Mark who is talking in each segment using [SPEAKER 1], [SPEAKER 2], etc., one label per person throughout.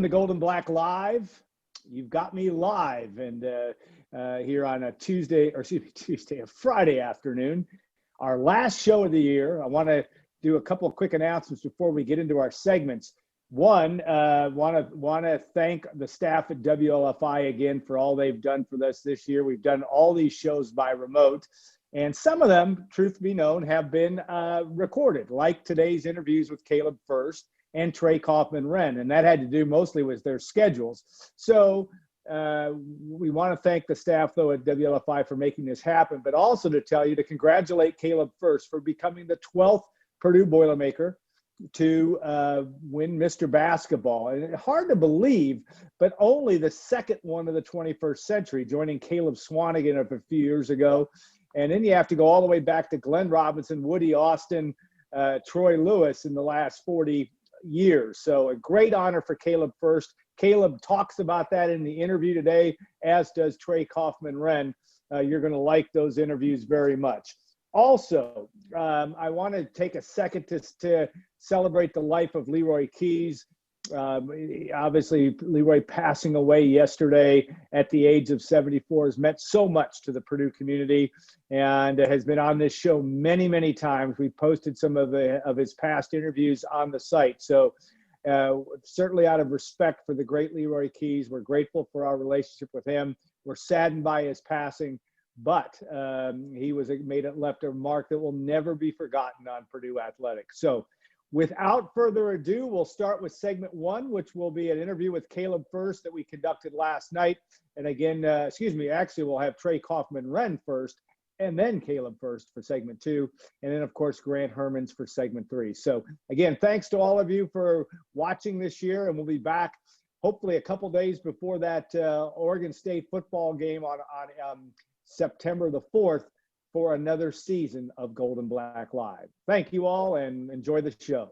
[SPEAKER 1] The Golden Black Live. You've got me live, and here on a a Friday afternoon, our last show of the year. I want to do a couple of quick announcements before we get into our segments. One, want to thank the staff at WLFI again for all they've done for us this year. We've done all these shows by remote, and some of them, truth be known, have been recorded, like today's interviews with Caleb First and Trey Kaufman-Renn, and that had to do mostly with their schedules. So we want to thank the staff, though, at WLFI for making this happen, but also to congratulate Caleb First for becoming the 12th Purdue Boilermaker to win Mr. Basketball. And hard to believe, but only the second one of the 21st century, joining Caleb Swanigan a few years ago. And then you have to go all the way back to Glenn Robinson, Woody Austin, Troy Lewis in the last 40 years. So a great honor for Caleb First. Caleb talks about that in the interview today, as does Trey Kaufman-Renn. You're going to like those interviews very much. Also, I want to take a second to celebrate the life of Leroy Keys. Obviously, Leroy passing away yesterday at the age of 74 has meant so much to the Purdue community and has been on this show many, many times. We posted some of his past interviews on the site. So certainly out of respect for the great Leroy Keys, we're grateful for our relationship with him. We're saddened by his passing, but he left a mark that will never be forgotten on Purdue athletics. So without further ado, we'll start with segment one, which will be an interview with Caleb First that we conducted last night. And again, actually we'll have Trey Kaufman-Renn first and then Caleb First for segment two. And then of course, Grant Hermans for segment three. So again, thanks to all of you for watching this year, and we'll be back hopefully a couple days before that Oregon State football game on September the 4th. For another season of Golden Black Live. Thank you all and enjoy the show.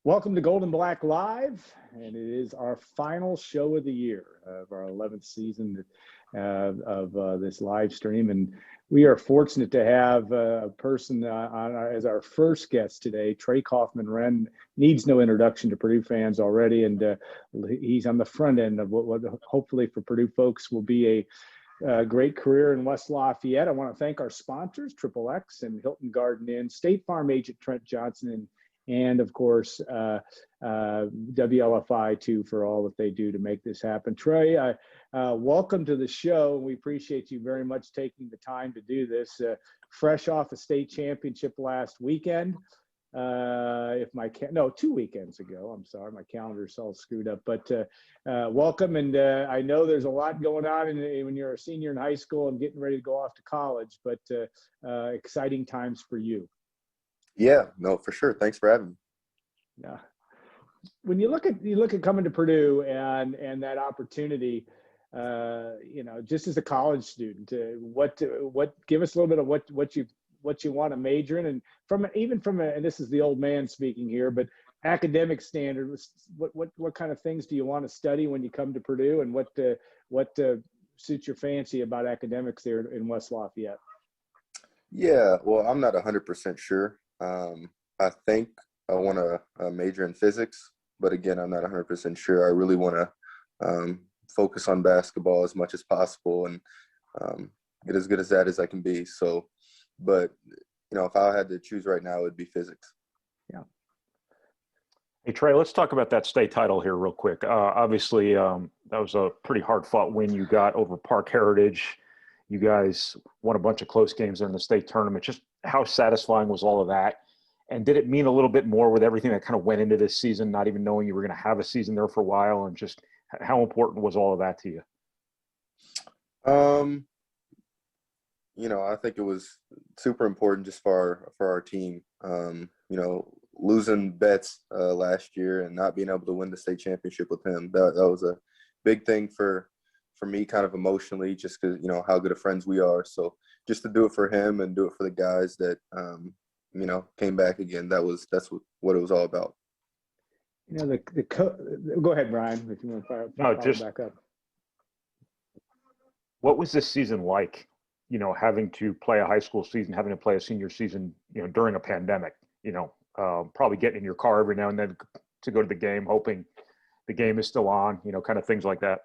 [SPEAKER 1] Welcome to Golden Black Live, and it is our final show of the year of our 11th season of this live stream. And we are fortunate to have a person as our first guest today. Trey Kaufman-Renn needs no introduction to Purdue fans already, and he's on the front end of what hopefully for Purdue folks will be a great career in West Lafayette. I want to thank our sponsors, Triple X and Hilton Garden Inn, State Farm agent Trent Johnson, and of course, WLFI too, for all that they do to make this happen. Trey, welcome to the show. We appreciate you very much taking the time to do this. Fresh off a state championship last weekend. 2 weekends ago. I'm sorry, my calendar's all screwed up. But welcome, and I know there's a lot going on when you're a senior in high school and getting ready to go off to college. But exciting times for you.
[SPEAKER 2] Yeah, no, for sure. Thanks for having me.
[SPEAKER 1] Yeah. When you look at coming to Purdue and that opportunity, just as a college student, give us a little bit of what you want to major in, and and this is the old man speaking here, but academic standard, what kind of things do you want to study when you come to Purdue, and what suits your fancy about academics there in West Lafayette?
[SPEAKER 2] Yeah, well, I'm not 100% sure. I think I want to major in physics, but again, I'm not 100% sure. I really want to focus on basketball as much as possible and get as good as that as I can be. So, but if I had to choose right now, it would be physics.
[SPEAKER 1] Yeah.
[SPEAKER 3] Hey, Trey, let's talk about that state title here real quick. Obviously, that was a pretty hard-fought win you got over Park Heritage. You guys won a bunch of close games in the state tournament. Just how satisfying was all of that? And did it mean a little bit more with everything that kind of went into this season, not even knowing you were going to have a season there for a while? And just how important was all of that to you?
[SPEAKER 2] I think it was super important just for our team. Losing Betts last year and not being able to win the state championship with him, that was a big thing for me, kind of emotionally, just because how good of friends we are. So just to do it for him and do it for the guys that came back again, that's what it was all about.
[SPEAKER 1] Go ahead, Brian, if you want to follow back up.
[SPEAKER 3] What was this season like? Having to play a high school season, having to play a senior season, during a pandemic. Probably getting in your car every now and then to go to the game, hoping the game is still on. Kind of things like that.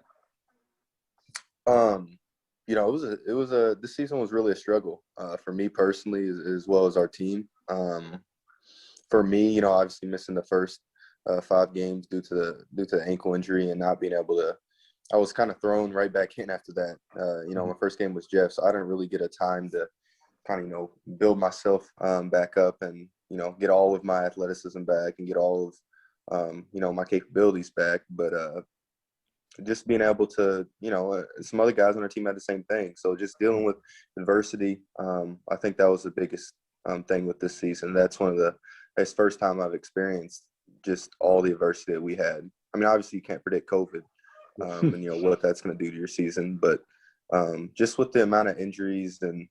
[SPEAKER 2] This season was really a struggle for me personally, as well as our team. For me, obviously missing the first 5 games due to the ankle injury and not being able to. I was kind of thrown right back in after that. My first game was Jeff, so I didn't really get a time to kind of, build myself back up and, get all of my athleticism back and get all of, my capabilities back. But just being able to, some other guys on our team had the same thing. So just dealing with adversity, I think that was the biggest thing with this season. That's it's the first time I've experienced just all the adversity that we had. I mean, obviously you can't predict COVID. And what that's going to do to your season, but just with the amount of injuries and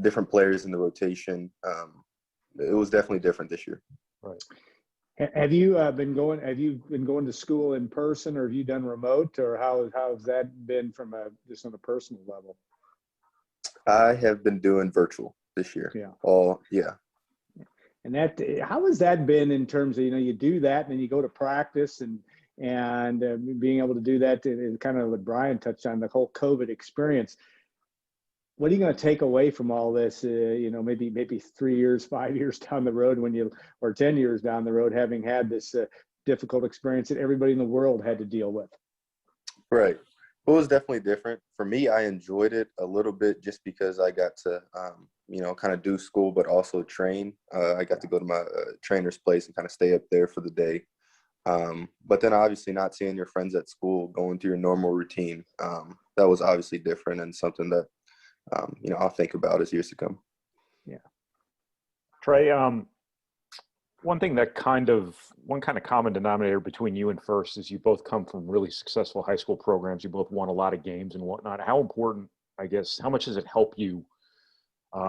[SPEAKER 2] different players in the rotation, it was definitely different this year.
[SPEAKER 3] Right.
[SPEAKER 1] Have you been going to school in person, or have you done remote, or how has that been from just on a personal level?
[SPEAKER 2] I have been doing virtual this year.
[SPEAKER 1] Yeah. And how has that been in terms of you do that and then you go to practice and being able to do that is kind of what Brian touched on, the whole COVID experience. What are you going to take away from all this, maybe 3 years, 5 years down the road or 10 years down the road, having had this difficult experience that everybody in the world had to deal with?
[SPEAKER 2] Right. Well, it was definitely different. For me, I enjoyed it a little bit just because I got to, kind of do school, but also train. I got to go to my trainer's place and kind of stay up there for the day. But then obviously not seeing your friends at school, going through your normal routine, that was obviously different and something that, I'll think about as years to come.
[SPEAKER 3] Yeah. Trey, one kind of common denominator between you and First is you both come from really successful high school programs. You both won a lot of games and whatnot. How important, how much does it help you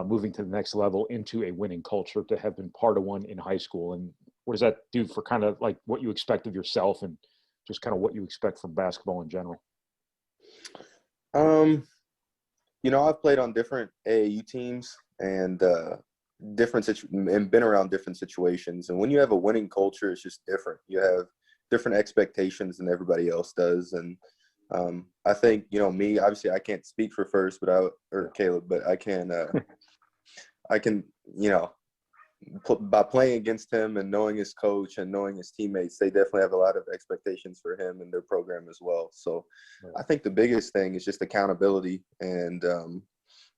[SPEAKER 3] moving to the next level into a winning culture to have been part of one in high school? And what does that do for kind of like what you expect of yourself and just kind of what you expect from basketball in general?
[SPEAKER 2] I've played on different AAU teams and and been around different situations. And when you have a winning culture, it's just different. You have different expectations than everybody else does. And I think, me, obviously I can't speak for First, or Caleb, but I can, by playing against him and knowing his coach and knowing his teammates, they definitely have a lot of expectations for him and their program as well. So right. I think the biggest thing is just accountability and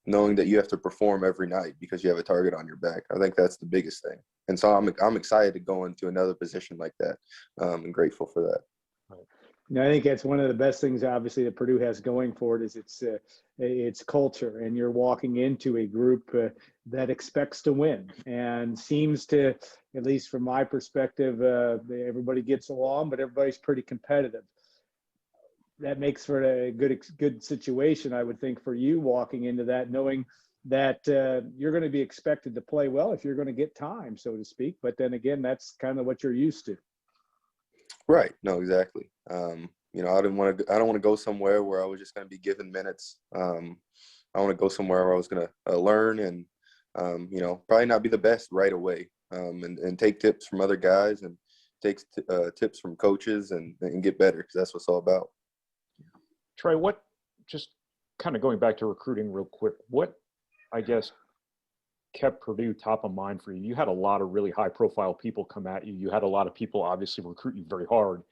[SPEAKER 2] knowing that you have to perform every night because you have a target on your back. I think that's the biggest thing. And so I'm excited to go into another position like that. I'm grateful for that.
[SPEAKER 1] Right. I think that's one of the best things, obviously, that Purdue has going for it is its culture, and you're walking into a group that expects to win and seems to, at least from my perspective, everybody gets along, but everybody's pretty competitive. That makes for a good situation, I would think, for you walking into that, knowing that you're going to be expected to play well if you're going to get time, so to speak. But then again, that's kind of what you're used to.
[SPEAKER 2] Right. No, exactly. I don't want to go somewhere where I was just going to be given minutes. I want to go somewhere where I was going to learn and, probably not be the best right away, and take tips from other guys and take tips from coaches and get better, because that's what it's all about.
[SPEAKER 3] Trey, just kind of going back to recruiting real quick, what, I guess, kept Purdue top of mind for you? You had a lot of really high profile people come at you. You had a lot of people obviously recruit you very hard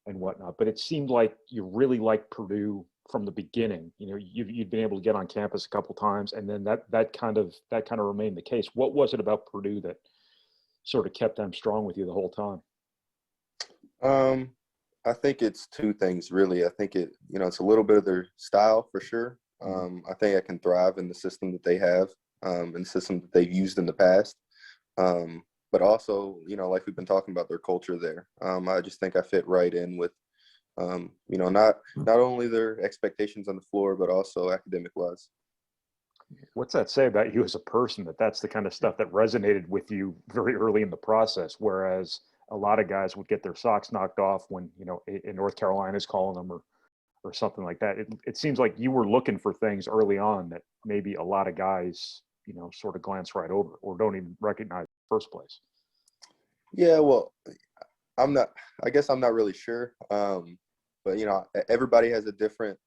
[SPEAKER 3] and whatnot, but it seemed like you really liked Purdue from the beginning. You'd been able to get on campus a couple times, and then that kind of remained the case. What was it about Purdue that sort of kept them strong with you the whole time?
[SPEAKER 2] I think it's two things really. I think it's a little bit of their style for sure. I think I can thrive in the system that they have, and the system that they've used in the past. But also, like we've been talking about, their culture there. I just think I fit right in with, not only their expectations on the floor, but also academic-wise.
[SPEAKER 3] What's that say about you as a person, that's the kind of stuff that resonated with you very early in the process, whereas a lot of guys would get their socks knocked off when, in North Carolina's calling them or something like that. It seems like you were looking for things early on that maybe a lot of guys, sort of glance right over or don't even recognize in the first place.
[SPEAKER 2] Yeah, well, I guess I'm not really sure. But, everybody has a different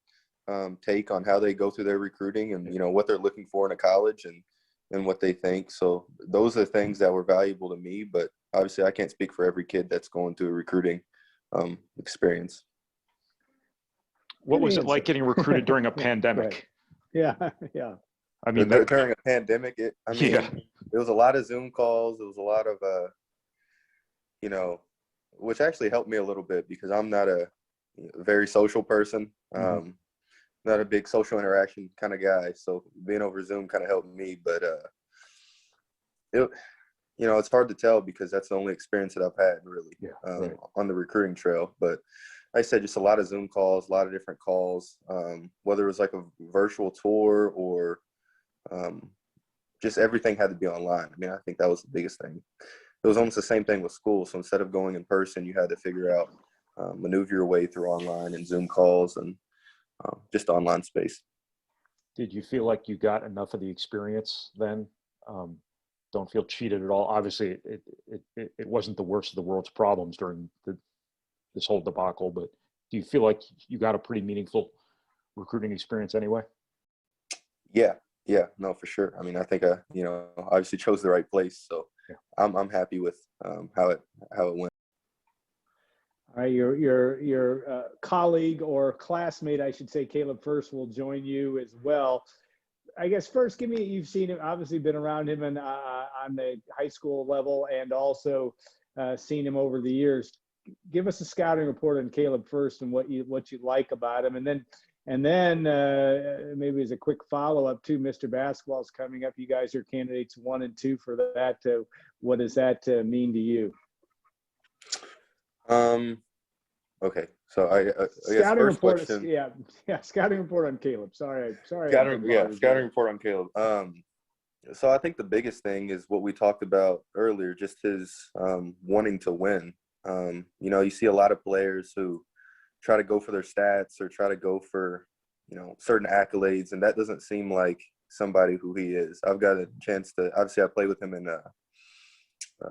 [SPEAKER 2] take on how they go through their recruiting and, what they're looking for in a college and what they think. So those are things that were valuable to me, but obviously I can't speak for every kid that's going through a recruiting experience.
[SPEAKER 3] What was it like getting recruited during a pandemic?
[SPEAKER 1] Yeah.
[SPEAKER 3] I mean,
[SPEAKER 2] during a pandemic, it was a lot of Zoom calls. It was a lot of, which actually helped me a little bit because I'm not a very social person. Not a big social interaction kind of guy. So being over Zoom kind of helped me, but it's hard to tell because that's the only experience that I've had really on the recruiting trail. But like I said, just a lot of Zoom calls, a lot of different calls, whether it was like a virtual tour or just everything had to be online. I mean, I think that was the biggest thing. It was almost the same thing with school. So instead of going in person, you had to figure out, maneuver your way through online and Zoom calls and just online space.
[SPEAKER 3] Did you feel like you got enough of the experience then? Don't feel cheated at all? Obviously, it wasn't the worst of the world's problems during this whole debacle, but do you feel like you got a pretty meaningful recruiting experience anyway?
[SPEAKER 1] Yeah,
[SPEAKER 2] no, for sure. I mean, I think I, obviously chose the right place, so I'm happy with how it went.
[SPEAKER 1] All right, your colleague or classmate, I should say, Caleb First, will join you as well. I guess first, you've seen him, obviously been around him on the high school level and also seen him over the years. Give us a scouting report on Caleb First and what you like about him, and then maybe as a quick follow-up to Mr. Basketball's coming up. You guys are candidates 1 and 2 for that. What does that mean to you?
[SPEAKER 2] Okay. So I guess
[SPEAKER 1] scouting
[SPEAKER 2] first
[SPEAKER 1] report.
[SPEAKER 2] question.
[SPEAKER 1] Yeah. Scouting report on Caleb. Sorry.
[SPEAKER 2] Scouting report on Caleb. So I think the biggest thing is what we talked about earlier, just his wanting to win. You see a lot of players who try to go for their stats or try to go for, certain accolades, and that doesn't seem like somebody who he is. I've got a chance to, obviously I played with him in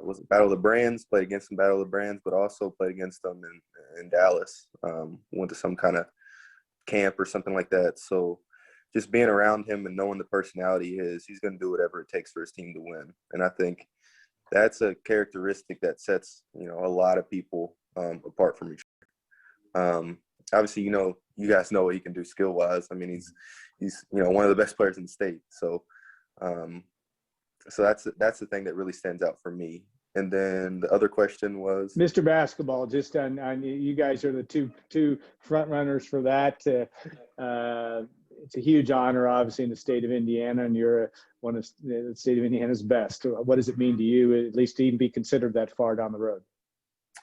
[SPEAKER 2] was it Battle of the Brands, played against him Battle of the Brands, but also played against them in Dallas. Went to some kind of camp or something like that. So just being around him and knowing the personality he's going to do whatever it takes for his team to win. And I think that's a characteristic that sets, a lot of people apart from each other. Obviously, you guys know what he can do skill-wise. I mean, he's one of the best players in the state. So that's the thing that really stands out for me. And then the other question was
[SPEAKER 1] Mr. Basketball. Just on you guys are the two front runners for that. It's a huge honor, obviously, in the state of Indiana, and you're one of the state of Indiana's best. What does it mean to you, at least, to even be considered that far down the road?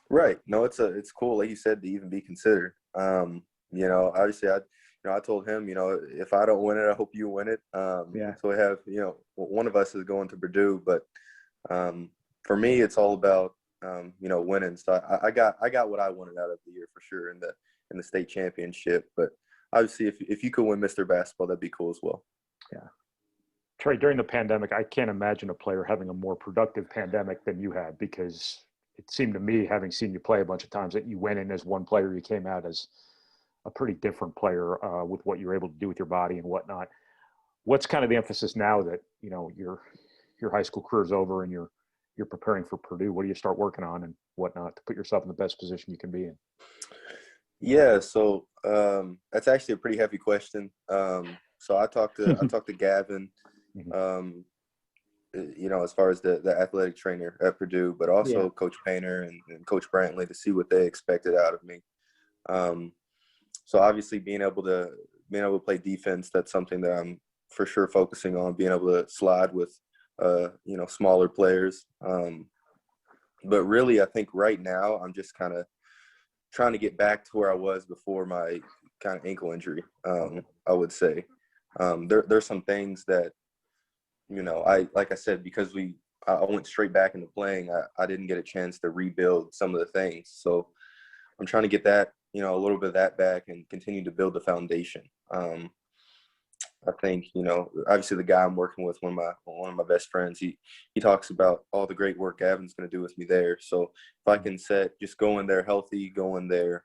[SPEAKER 2] Right. No, it's cool, like you said, to even be considered. Obviously, I told him, if I don't win it, I hope you win it. So we have, one of us is going to Purdue, but for me, it's all about, winning. So I got what I wanted out of the year for sure in the state championship. But obviously, if you could win Mr. Basketball, that'd be cool as well.
[SPEAKER 3] Yeah. Trey, during the pandemic, I can't imagine a player having a more productive pandemic than you had, because it seemed to me, having seen you play a bunch of times, that you went in as one player, you came out as a pretty different player with what you're able to do with your body and whatnot. What's kind of the emphasis now that, your high school career is over and you're preparing for Purdue? What do you start working on and whatnot to put yourself in the best position you can be in?
[SPEAKER 2] Yeah, so that's actually a pretty heavy question. So I talked to Gavin, as far as the athletic trainer at Purdue, but also Coach Painter and Coach Brantley, to see what they expected out of me. So obviously being able to being able to play defense, that's something that I'm for sure focusing on, being able to slide with, smaller players. But really, I think right now I'm just kind of trying to get back to where I was before my kind of ankle injury, I would say. There's some things that, like I said, because I went straight back into playing, I didn't get a chance to rebuild some of the things. So I'm trying to get that, a little bit of that back and continue to build the foundation. I think, obviously the guy I'm working with, one of my best friends, he talks about all the great work Gavin's going to do with me there. So if I can just go in there healthy, go in there,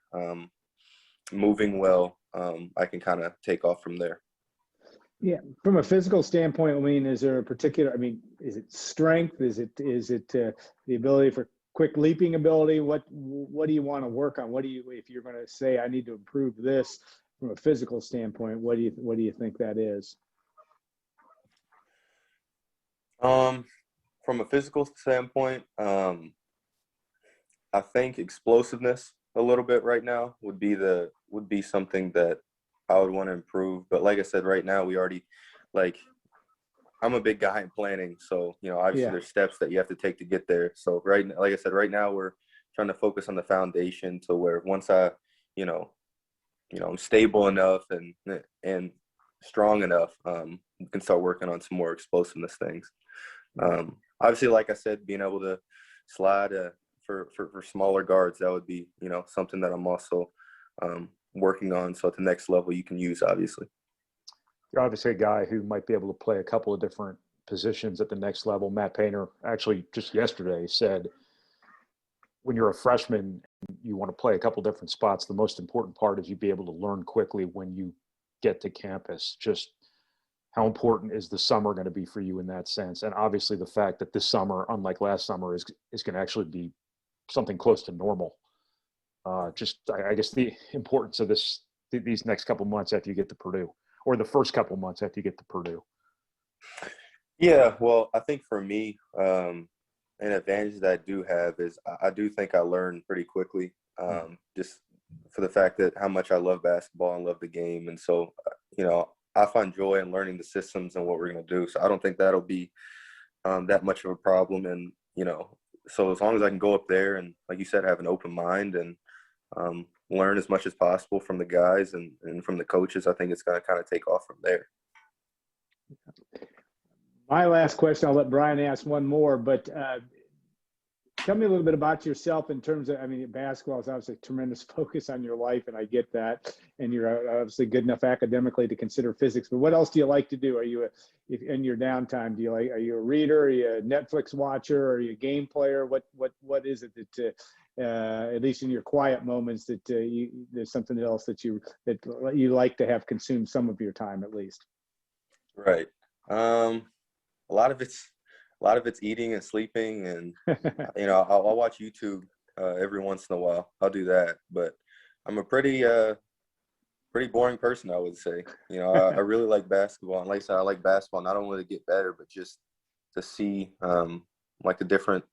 [SPEAKER 2] moving well, I can kind of take off from there.
[SPEAKER 1] Yeah, from a physical standpoint, I mean, is there a particular? I mean, is it strength? Is it the ability for quick leaping ability? What do you want to work on? If you're going to say I need to improve this from a physical standpoint? What do you think that is?
[SPEAKER 2] From a physical standpoint, I think explosiveness a little bit right now would be something that I would want to improve. But like I said, right now we already, I'm a big guy in planning. So, obviously there's steps that you have to take to get there. So like I said, right now we're trying to focus on the foundation to where once I, I'm stable enough and strong enough, we can start working on some more explosiveness things. Obviously, like I said, being able to slide for smaller guards, that would be, something that I'm also working on. So at the next level you can use, obviously.
[SPEAKER 3] You're obviously a guy who might be able to play a couple of different positions at the next level. Matt Painter actually just yesterday said, when you're a freshman, you want to play a couple different spots. The most important part is you be able to learn quickly when you get to campus. Just how important is the summer going to be for you in that sense? And obviously the fact that this summer, unlike last summer, is going to actually be something close to normal. I guess the importance of these next couple months after you get to Purdue, or the first couple months after you get to Purdue.
[SPEAKER 2] Yeah, well, I think for me, an advantage that I do have is I do think I learn pretty quickly, just for the fact that how much I love basketball and love the game. And so, I find joy in learning the systems and what we're going to do. So I don't think that'll be that much of a problem. And, so as long as I can go up there and, like you said, have an open mind and learn as much as possible from the guys and from the coaches, I think it's going to kind of take off from there.
[SPEAKER 1] My last question, I'll let Brian ask one more, but tell me a little bit about yourself in terms of, basketball is obviously a tremendous focus on your life, and I get that. And you're obviously good enough academically to consider physics, but what else do you like to do? Are you, if in your downtime, are you a reader? Are you a Netflix watcher? Are you a game player? What is it that, at least in your quiet moments, that there's something else that you like to have consumed some of your time at least?
[SPEAKER 2] Right. A lot of it's eating and sleeping, and I'll watch YouTube every once in a while. I'll do that, but I'm a pretty boring person, I would say. I really like basketball, and like I said, I like basketball not only to get better, but just to see the different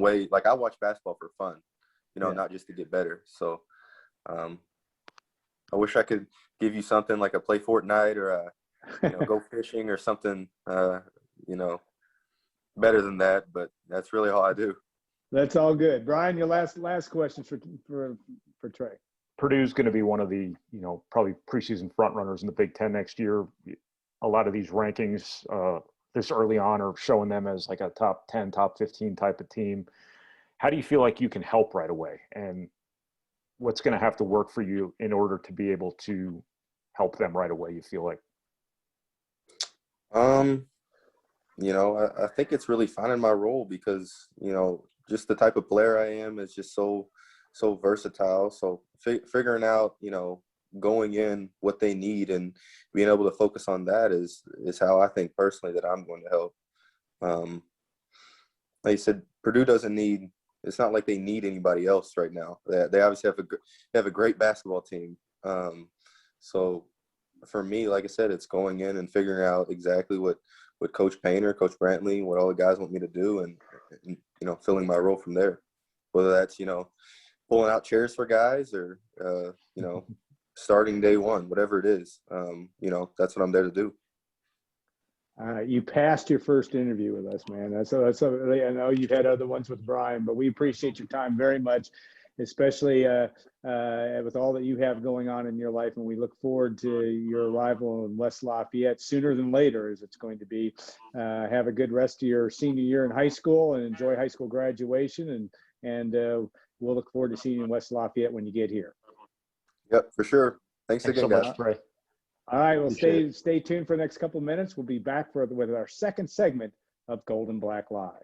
[SPEAKER 2] way. Like, I watch basketball for fun, not just to get better. So I wish I could give you something like a play Fortnite or go fishing or something, better than that, but that's really all I do.
[SPEAKER 1] That's all good. Brian, your last question for Trey.
[SPEAKER 3] Purdue's going to be one of the, probably preseason front runners in the Big Ten next year. A lot of these rankings this early on are showing them as like a top 10, top 15 type of team. How do you feel like you can help right away? And what's going to have to work for you in order to be able to help them right away, you feel like?
[SPEAKER 2] I think it's really finding my role because, just the type of player I am is just so versatile. So figuring out, going in what they need and being able to focus on that is how I think personally that I'm going to help. Like you said, Purdue it's not like they need anybody else right now. They obviously have a great basketball team. So for me, like I said, it's going in and figuring out exactly what Coach Painter, Coach Brantley, what all the guys want me to do, and filling my role from there. Whether that's pulling out chairs for guys or starting day one, whatever it is. That's what I'm there to do.
[SPEAKER 1] You passed your first interview with us, man. I know you've had other ones with Brian, but we appreciate your time very much, especially with all that you have going on in your life. And we look forward to your arrival in West Lafayette sooner than later, as it's going to be. Have a good rest of your senior year in high school and enjoy high school graduation. And we'll look forward to seeing you in West Lafayette when you get here.
[SPEAKER 2] Yep, for sure. Thanks again,
[SPEAKER 3] so
[SPEAKER 2] guys.
[SPEAKER 3] much, Trey.
[SPEAKER 1] All right, well,
[SPEAKER 3] Appreciate
[SPEAKER 1] stay tuned for the next couple of minutes. We'll be back with our second segment of Gold and Black Live.